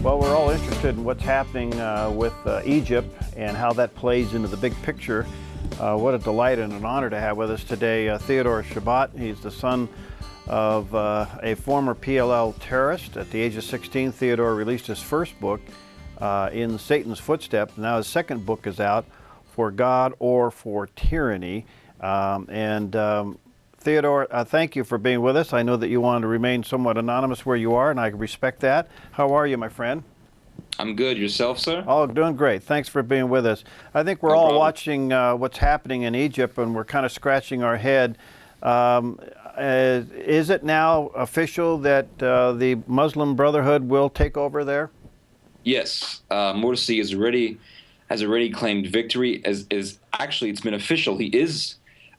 Well, we're all interested in what's happening with Egypt and how that plays into the big picture. What a delight and an honor to have with us today Theodore Shoebat. He's the son of a former PLL terrorist. At the age of 16, Theodore released his first book, In Satan's Footsteps. Now his second book is out, For God or for Tyranny. Theodore, thank you for being with us. I know that you wanted to remain somewhat anonymous where you are, and I respect that. How are you, my friend? I'm good. Yourself, sir? Oh, doing great. Thanks for being with us. I think we're all watching what's happening in Egypt, and we're kind of scratching our head. Is it now official that the Muslim Brotherhood will take over there? Yes. Morsi has already claimed victory. Actually, it's been official. He is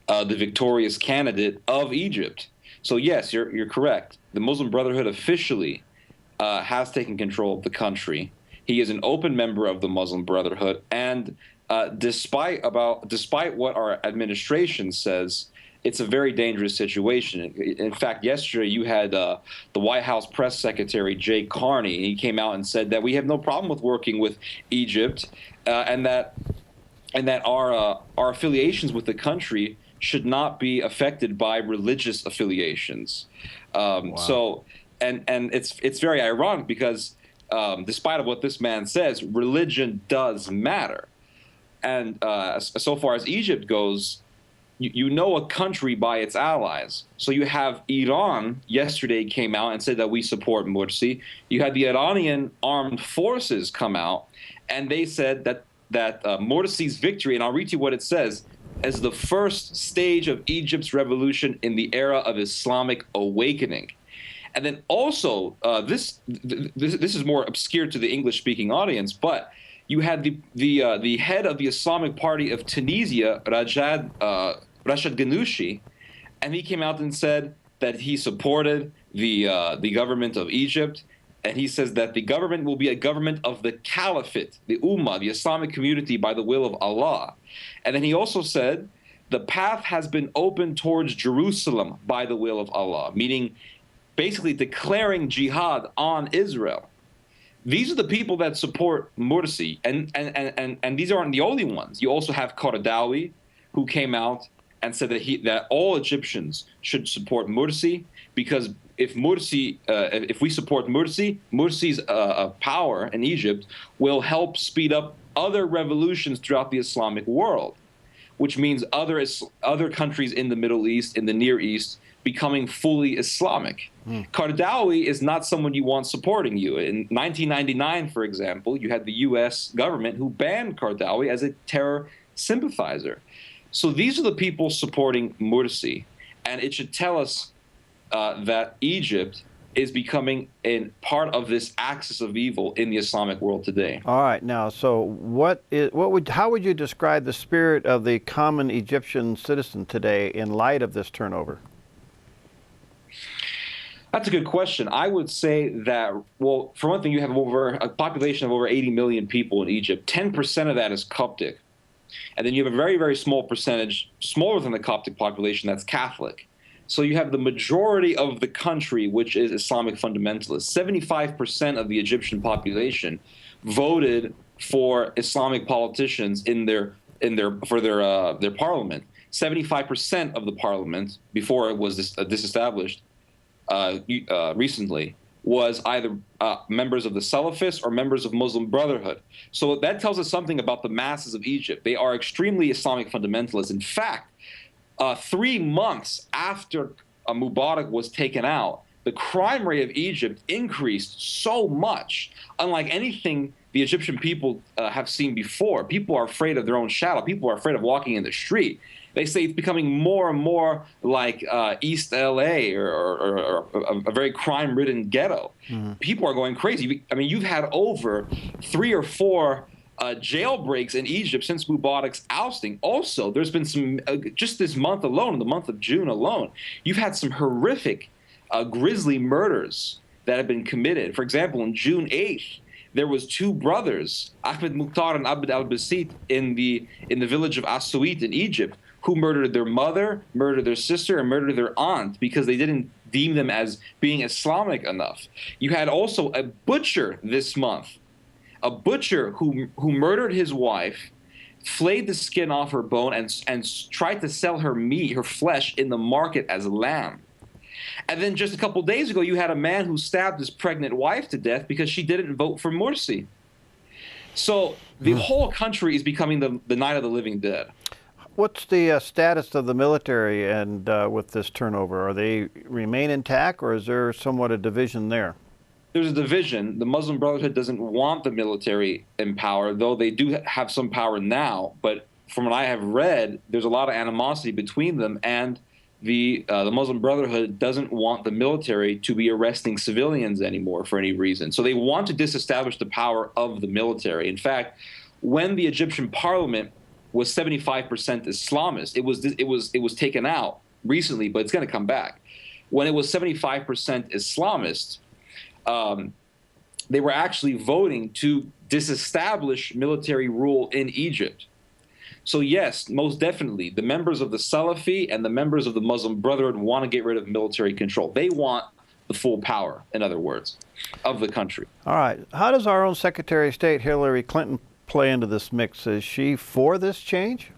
the victorious candidate of Egypt. So yes, you're correct. The Muslim Brotherhood officially has taken control of the country. He is an open member of the Muslim Brotherhood, and despite what our administration says, it's a very dangerous situation. In fact, yesterday you had the White House press secretary, Jay Carney. He came out and said that we have no problem with working with Egypt, and that our affiliations with the country should not be affected by religious affiliations. Wow. So, and it's very ironic because despite of what this man says, religion does matter. And so far as Egypt goes, you know a country by its allies. So you have Iran yesterday came out and said that we support Morsi. You had the Iranian armed forces come out and they said that Morsi's victory, and I'll read you what it says, as the first stage of Egypt's revolution in the era of Islamic awakening. And then also, this is more obscure to the English-speaking audience, but you had the head of the Islamic Party of Tunisia, Rashad Ghannouchi, and he came out and said that he supported the government of Egypt, and he says that the government will be a government of the caliphate, the Ummah, the Islamic community, by the will of Allah. And then he also said the path has been opened towards Jerusalem by the will of Allah, meaning basically declaring jihad on Israel. These are the people that support Morsi, and these aren't the only ones. You also have Qaradawi, who came out and said that all Egyptians should support Morsi, because if we support Morsi, Morsi's power in Egypt will help speed up other revolutions throughout the Islamic world, which means other countries in the Middle East, in the Near East, becoming fully Islamic. Qaradawi is not someone you want supporting you. In 1999, for example, you had the U.S. government who banned Qaradawi as a terror sympathizer. So these are the people supporting Morsi, and it should tell us that Egypt is becoming a part of this axis of evil in the Islamic world today. All right, now, so how would you describe the spirit of the common Egyptian citizen today in light of this turnover? That's a good question. I would say that, well, for one thing, you have a population of over 80 million people in Egypt. 10% of that is Coptic. And then you have a very, very small percentage, smaller than the Coptic population, that's Catholic. So you have the majority of the country, which is Islamic fundamentalists. 75% of the Egyptian population voted for Islamic politicians for their parliament. 75% of the parliament, before it was disestablished recently, was either members of the Salafists or members of Muslim Brotherhood. So that tells us something about the masses of Egypt. They are extremely Islamic fundamentalists. In fact, 3 months after Mubarak was taken out, the crime rate of Egypt increased so much, unlike anything the Egyptian people have seen before. People are afraid of their own shadow. People are afraid of walking in the street. They say it's becoming more and more like East LA or a very crime-ridden ghetto. Mm-hmm. People are going crazy. I mean, you've had over 3 or 4 jailbreaks in Egypt since Mubarak's ousting. Also, there's been some, just this month alone, in the month of June alone, you've had some horrific, grisly murders that have been committed. For example, on June 8th, there was 2 brothers, Ahmed Mukhtar and Abd al-Basit, in the village of Assuit in Egypt, who murdered their mother, murdered their sister, and murdered their aunt because they didn't deem them as being Islamic enough. You had also a butcher this month, a butcher who murdered his wife, flayed the skin off her bone, and tried to sell her meat, her flesh, in the market as lamb. And then just a couple days ago, you had a man who stabbed his pregnant wife to death because she didn't vote for Morsi. So the whole country is becoming the night of the living dead. What's the status of the military and with this turnover? Are they remain intact, or is there somewhat a division there? There's a division. The Muslim Brotherhood doesn't want the military in power, though they do have some power now. But from what I have read, there's a lot of animosity between them, and the Muslim Brotherhood doesn't want the military to be arresting civilians anymore for any reason. So they want to disestablish the power of the military. In fact, when the Egyptian parliament was 75% Islamist, it was taken out recently, but it's going to come back. When it was 75% Islamist, they were actually voting to disestablish military rule in Egypt. So yes, most definitely, the members of the Salafi and the members of the Muslim Brotherhood want to get rid of military control. They want the full power, in other words, of the country. All right. How does our own Secretary of State, Hillary Clinton, play into this mix? Is she for this change?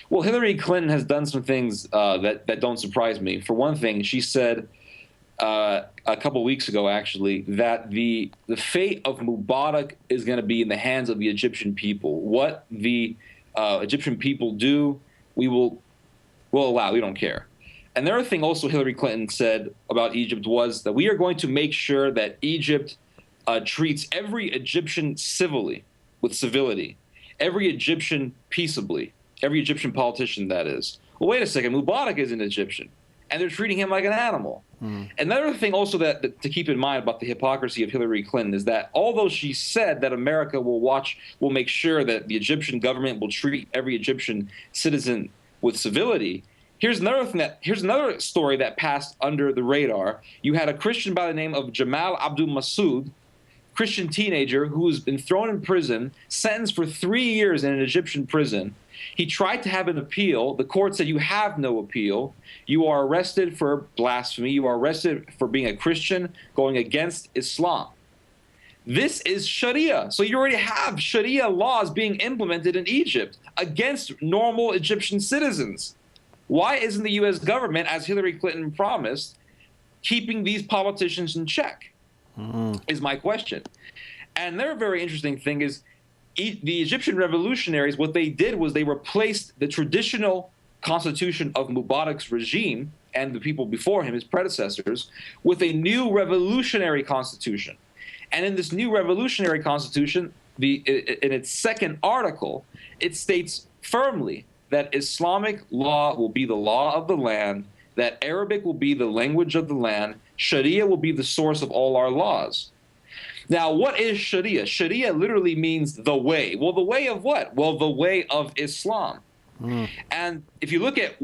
Well, Hillary Clinton has done some things that don't surprise me. For one thing, she said a couple of weeks ago, actually, that the fate of Mubarak is going to be in the hands of the Egyptian people. What the Egyptian people do, we'll allow. We don't care. And the other thing also Hillary Clinton said about Egypt was that we are going to make sure that Egypt treats every Egyptian civilly, with civility, every Egyptian peaceably, every Egyptian politician, that is. Well, wait a second, Mubarak is an Egyptian, and they're treating him like an animal. Another thing also that to keep in mind about the hypocrisy of Hillary Clinton is that although she said that America will make sure that the Egyptian government will treat every Egyptian citizen with civility, here's another story that passed under the radar. You had a Christian by the name of Jamal Abdul Masood, Christian teenager who has been thrown in prison, sentenced for 3 years in an Egyptian prison. He tried to have an appeal. The court said, you have no appeal. You are arrested for blasphemy. You are arrested for being a Christian going against Islam. This is Sharia. So you already have Sharia laws being implemented in Egypt against normal Egyptian citizens. Why isn't the U.S. government, as Hillary Clinton promised, keeping these politicians in check? Is my question. And their very interesting thing is the Egyptian revolutionaries, what they did was they replaced the traditional constitution of Mubarak's regime and the people before him, his predecessors, with a new revolutionary constitution. And in this new revolutionary constitution, in its second article, it states firmly that Islamic law will be the law of the land, that Arabic will be the language of the land, Sharia will be the source of all our laws. Now, what is Sharia? Sharia literally means the way. Well, the way of what? Well, the way of Islam. And if you look at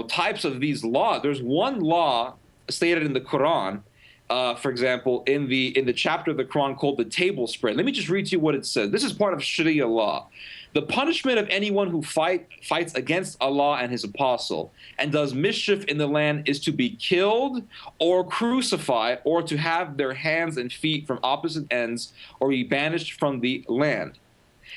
types of these laws, there's one law stated in the Quran, for example, in the chapter of the Quran called the table spread. Let me just read to you what it says. This is part of Sharia law. The punishment of anyone who fights against Allah and his apostle and does mischief in the land is to be killed or crucified, or to have their hands and feet from opposite ends, or be banished from the land.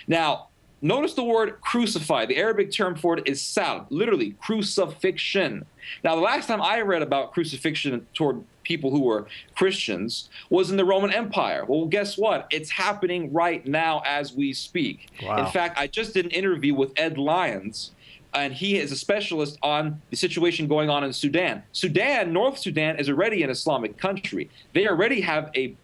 Now, notice the word crucified. The Arabic term for it is salb, literally crucifixion. Now, the last time I read about crucifixion toward people who were Christians was in the Roman Empire. Well, guess what? It's happening right now as we speak. Wow. In fact, I just did an interview with Ed Lyons, and he is a specialist on the situation going on in Sudan. North Sudan is already an Islamic country. They already have a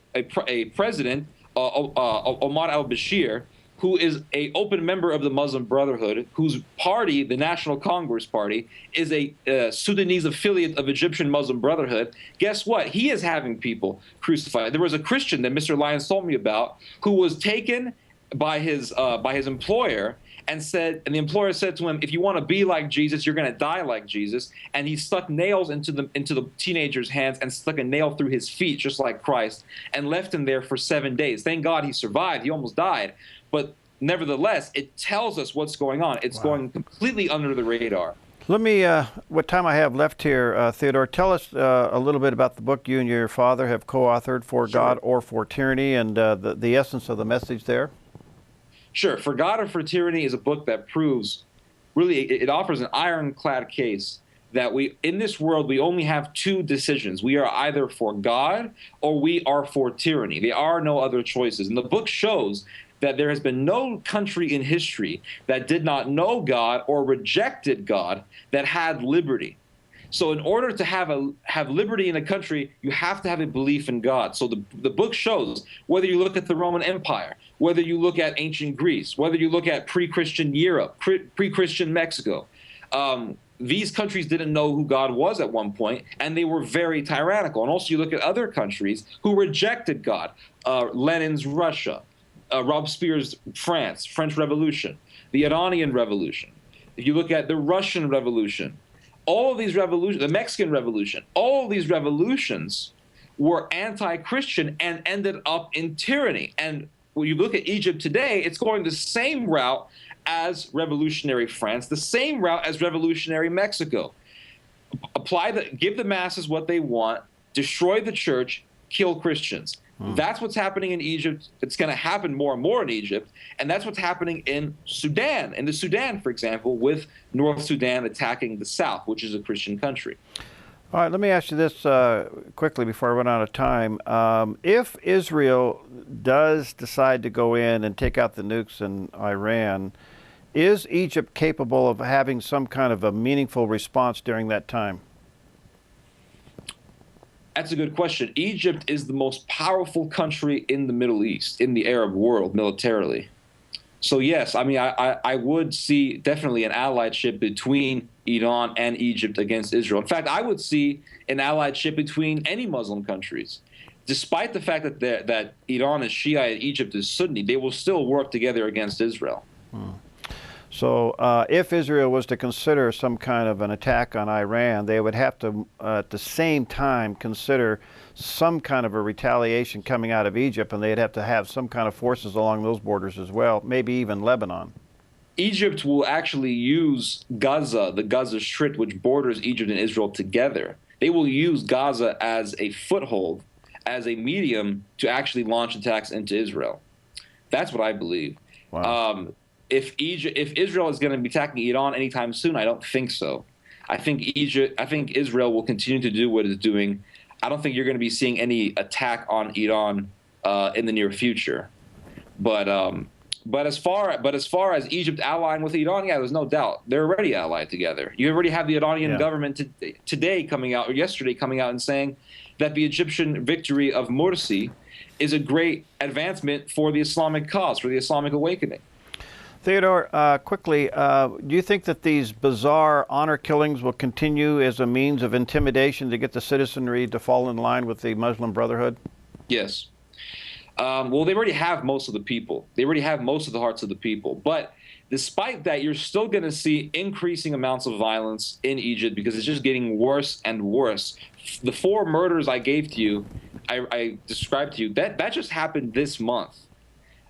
president, Omar al-Bashir, who is an open member of the Muslim Brotherhood, whose party, the National Congress Party, is a Sudanese affiliate of Egyptian Muslim Brotherhood. Guess what? He is having people crucified. There was a Christian that Mr. Lyons told me about who was taken by his employer and the employer said to him, if you want to be like Jesus, you're going to die like Jesus. And he stuck nails into the teenager's hands and stuck a nail through his feet, just like Christ, and left him there for 7 days. Thank God he survived. He almost died. But nevertheless, it tells us what's going on. It's going completely under the radar. Let me, what time I have left here, Theodore, tell us a little bit about the book you and your father have co-authored, For God or For Tyranny, and the essence of the message there. Sure. For God or For Tyranny is a book that proves, really, it offers an ironclad case that in this world, we only have two decisions. We are either for God or we are for tyranny. There are no other choices. And the book shows that there has been no country in history that did not know God or rejected God that had liberty. So in order to have liberty in a country, you have to have a belief in God. So the book shows, whether you look at the Roman Empire, whether you look at ancient Greece, whether you look at pre-Christian Europe, pre-Christian Mexico, these countries didn't know who God was at one point, and they were very tyrannical. And also you look at other countries who rejected God, Lenin's Russia, Robespierre's France, French Revolution, the Iranian Revolution. If you look at the Russian Revolution, all of these revolutions, the Mexican Revolution, all of these revolutions were anti-Christian and ended up in tyranny. And when you look at Egypt today, it's going the same route as revolutionary France, the same route as revolutionary Mexico. Give the masses what they want, destroy the church, kill Christians. That's what's happening in Egypt. It's going to happen more and more in Egypt. And that's what's happening in Sudan. In the Sudan, for example, with North Sudan attacking the South, which is a Christian country. All right, let me ask you this quickly before I run out of time. If Israel does decide to go in and take out the nukes in Iran, is Egypt capable of having some kind of a meaningful response during that time? That's a good question. Egypt is the most powerful country in the Middle East, in the Arab world, militarily. So yes, I mean, I would see definitely an allyship between Iran and Egypt against Israel. In fact, I would see an allyship between any Muslim countries. Despite the fact that Iran is Shia and Egypt is Sunni, they will still work together against Israel. So if Israel was to consider some kind of an attack on Iran, they would have to, at the same time, consider some kind of a retaliation coming out of Egypt, and they'd have to have some kind of forces along those borders as well, maybe even Lebanon. Egypt will actually use Gaza, the Gaza Strip, which borders Egypt and Israel together. They will use Gaza as a foothold, as a medium to actually launch attacks into Israel. That's what I believe. Wow. If Israel is going to be attacking Iran anytime soon, I don't think so. I think Israel will continue to do what it's doing. I don't think you're going to be seeing any attack on Iran in the near future. But as far as Egypt allying with Iran, yeah, there's no doubt they're already allied together. You already have the Iranian government today coming out, or yesterday coming out and saying that the Egyptian victory of Morsi is a great advancement for the Islamic cause, for the Islamic awakening. Theodore, quickly, do you think that these bizarre honor killings will continue as a means of intimidation to get the citizenry to fall in line with the Muslim Brotherhood? Yes. Well, they already have most of the people. They already have most of the hearts of the people. But despite that, you're still going to see increasing amounts of violence in Egypt because it's just getting worse and worse. The 4 murders I gave to you, I described to you, that just happened this month.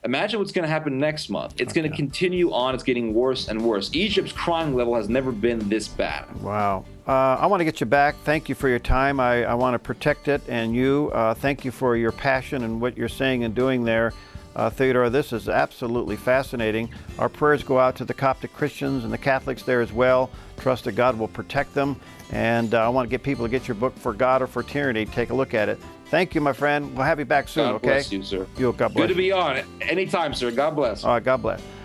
Imagine what's going to happen next month. It's going to continue on. It's getting worse and worse. Egypt's crime level has never been this bad. Wow. I want to get you back. Thank you for your time. I want to protect it and you. Thank you for your passion and what you're saying and doing there. Theodore, this is absolutely fascinating. Our prayers go out to the Coptic Christians and the Catholics there as well. Trust that God will protect them. And I want to get people to get your book, For God or For Tyranny. Take a look at it. Thank you, my friend. We'll have you back soon, okay? God bless you, sir. God bless. Good to be on. Anytime, sir. God bless. All right, God bless.